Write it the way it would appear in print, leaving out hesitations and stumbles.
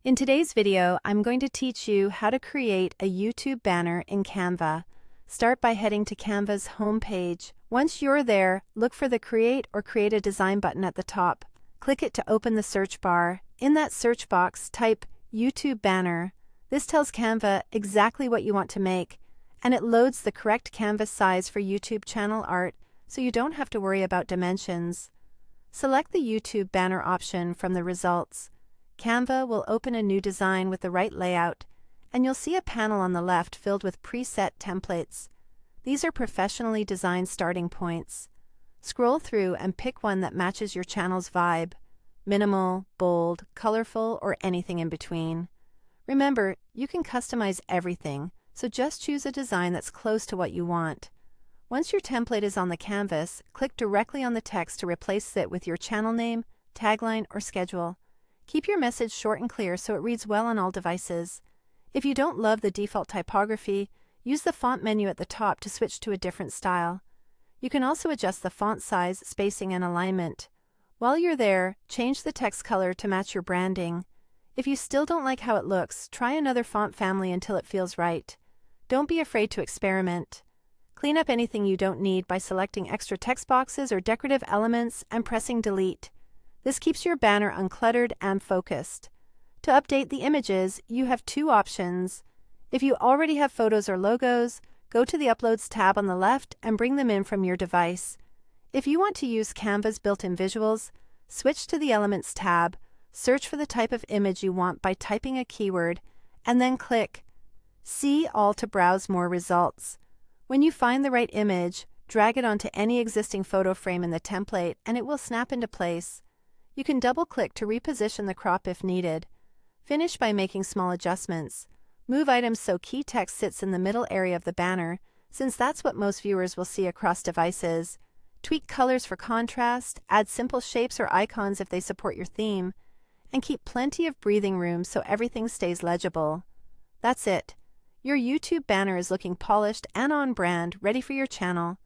In today's video, I'm going to teach you how to create a YouTube banner in Canva. Start by heading to Canva's home page. Once you're there, look for the Create or Create a Design button at the top. Click it to open the search bar. In that search box, type YouTube banner. This tells Canva exactly what you want to make, and it loads the correct canvas size for YouTube channel art, so you don't have to worry about dimensions. Select the YouTube banner option from the results. Canva will open a new design with the right layout, and you'll see a panel on the left filled with preset templates. These are professionally designed starting points. Scroll through and pick one that matches your channel's vibe: minimal, bold, colorful, or anything in between. Remember, you can customize everything, so just choose a design that's close to what you want. Once your template is on the canvas, click directly on the text to replace it with your channel name, tagline, or schedule. Keep your message short and clear so it reads well on all devices. If you don't love the default typography, use the font menu at the top to switch to a different style. You can also adjust the font size, spacing, and alignment. While you're there, change the text color to match your branding. If you still don't like how it looks, try another font family until it feels right. Don't be afraid to experiment. Clean up anything you don't need by selecting extra text boxes or decorative elements and pressing delete. This keeps your banner uncluttered and focused. To update the images, you have two options. If you already have photos or logos, go to the Uploads tab on the left and bring them in from your device. If you want to use Canva's built-in visuals, switch to the Elements tab, search for the type of image you want by typing a keyword, and then click See All to browse more results. When you find the right image, drag it onto any existing photo frame in the template and it will snap into place. You can double-click to reposition the crop if needed. Finish by making small adjustments. Move items so key text sits in the middle area of the banner, since that's what most viewers will see across devices. Tweak colors for contrast, add simple shapes or icons if they support your theme, and keep plenty of breathing room so everything stays legible. That's it. Your YouTube banner is looking polished and on brand, ready for your channel.